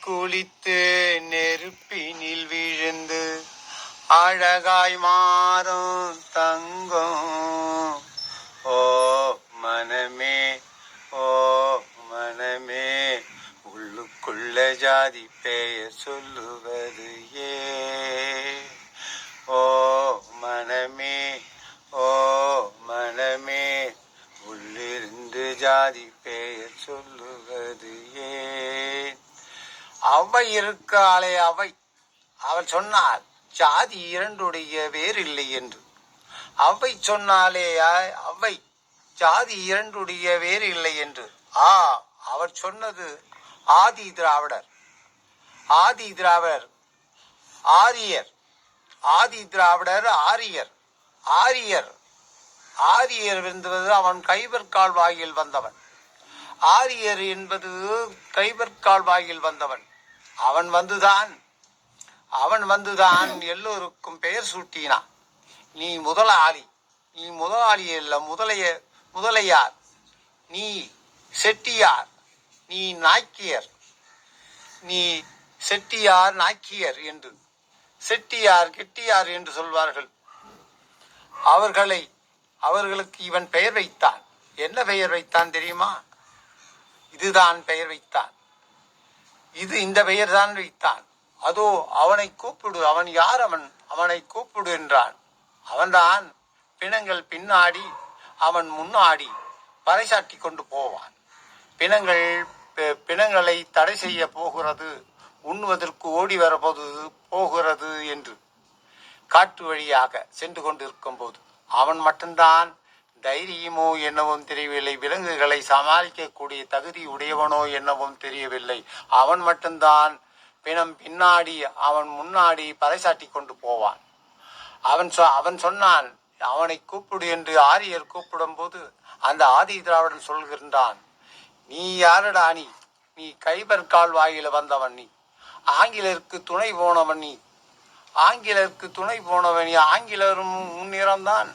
குளித்து நெருப்பினில் விழுந்து அழகாய் மாறும் தங்கம். ஓ மனமே, ஓ மனமே, உள்ளுக்குள்ள ஜாதி பெயர் சொல்லுவது ஏ? ஓ மனமே, ஓ மனமே, உள்ளிருந்து ஜாதி பெயர் சொல்லுவது ஏன்? அவை இருக்காளே அவை, அவள் சொன்னாள் ஜாதி இரண்டுடைய வேறில்லை என்று. அவை சொன்னாலே அவை ஜாதி இரண்டுடைய வேறு இல்லை என்று. அவர் சொன்னது ஆதி திராவிடர், ஆதி திராவிடர், ஆரியர், ஆதி திராவிடர், ஆரியர், ஆரியர், ஆரியர் என்பது அவன் கைவர் கால்வாயில் வந்தவன். ஆரியர் என்பது கைவர் கால்வாயில் வந்தவன். அவன் வந்துதான் எல்லோருக்கும் பெயர் சூட்டினான். நீ முதலாளி, நீ முதலாளி அல்ல, முதலையார், நீ செட்டியார், நீ நாய்க்கியர், நீ செட்டியார் நாய்க்கியர் என்று, செட்டியார் கெட்டியார் என்று சொல்வார்கள். அவர்களுக்கு இவன் பெயர் வைத்தான். என்ன பெயர் வைத்தான் தெரியுமா? இதுதான் பெயர் வைத்தான். இந்த பெயர் தான் வைத்தான். அதோ அவனை கூப்பிடு, அவன் யார், அவனை கூப்பிடு என்றான். அவன்தான் பிணங்கள் பின்னாடி அவன் முன்னாடி பறைசாட்டி கொண்டு போவான். பிணங்களை தடை செய்ய போகிறது, உண்ணுவதற்கு ஓடி போகிறது என்று காட்டு வழியாக சென்று கொண்டிருக்கும் போது அவன் மட்டும்தான் தைரியமோ என்னவும் தெரியவில்லை, விலங்குகளை சமாளிக்கக்கூடிய தகுதி உடையவனோ என்னவும் தெரியவில்லை. அவன் மட்டும்தான் பிணம் பின்னாடி அவன் முன்னாடி பறைசாட்டி கொண்டு போவான். அவன் சொன்னான் அவனை கூப்பிடு என்று. ஆரியர் கூப்பிடும் போது அந்த ஆதி திராவிடன் சொல்கின்றான், நீ யாரடா? நீ கைபர் கால்வாயில வந்தவன், நீ ஆங்கிலருக்கு துணை போனவன், நீ ஆங்கிலருக்கு துணை போனவன், நீ ஆங்கிலரும் உன்னிறம்தான்,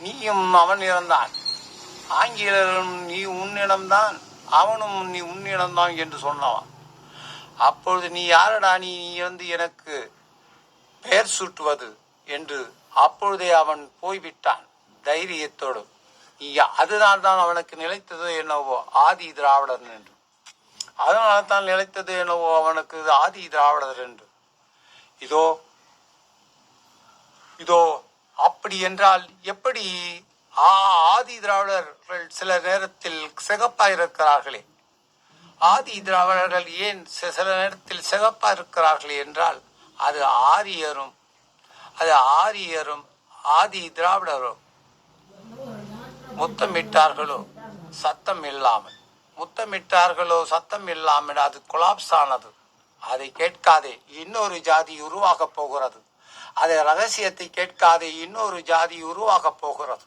நீயும் அவன் இறந்தான். ஆங்கிலரும் நீ உன்னிடம்தான், அவனும் நீ உன்னிடம்தான் என்று சொன்னவன். அப்பொழுது நீ யாரடா? நீ இருந்து எனக்கு பெயர் சூட்டுவது என்று. அப்பொழுதே அவன் போய்விட்டான் தைரியத்தோடு. அதனால்தான் அவனுக்கு நிலைத்தது என்னவோ ஆதி திராவிடர் என்று. அதனால்தான் நிலைத்தது என்னவோ அவனுக்கு ஆதி திராவிடர் என்று. இதோ அப்படி என்றால் எப்படி? ஆதி திராவிடர்கள் சில நேரத்தில் சிகப்பா இருக்கிறார்களே, ஆதி திராவிடர்கள் ஏன் சில நேரத்தில் சிகப்பா இருக்கிறார்களே என்றால் அது ஆரியரும் ஆதி திராவிடரும் முத்தமிட்டார்களோ சத்தம் இல்லாமல், அது கொலாப்ஸ் ஆனது. அதை கேட்காதே இன்னொரு ஜாதி உருவாக போகிறது. அதை ரகசியத்தை கேட்காதே இன்னொரு ஜாதி உருவாக போகிறது.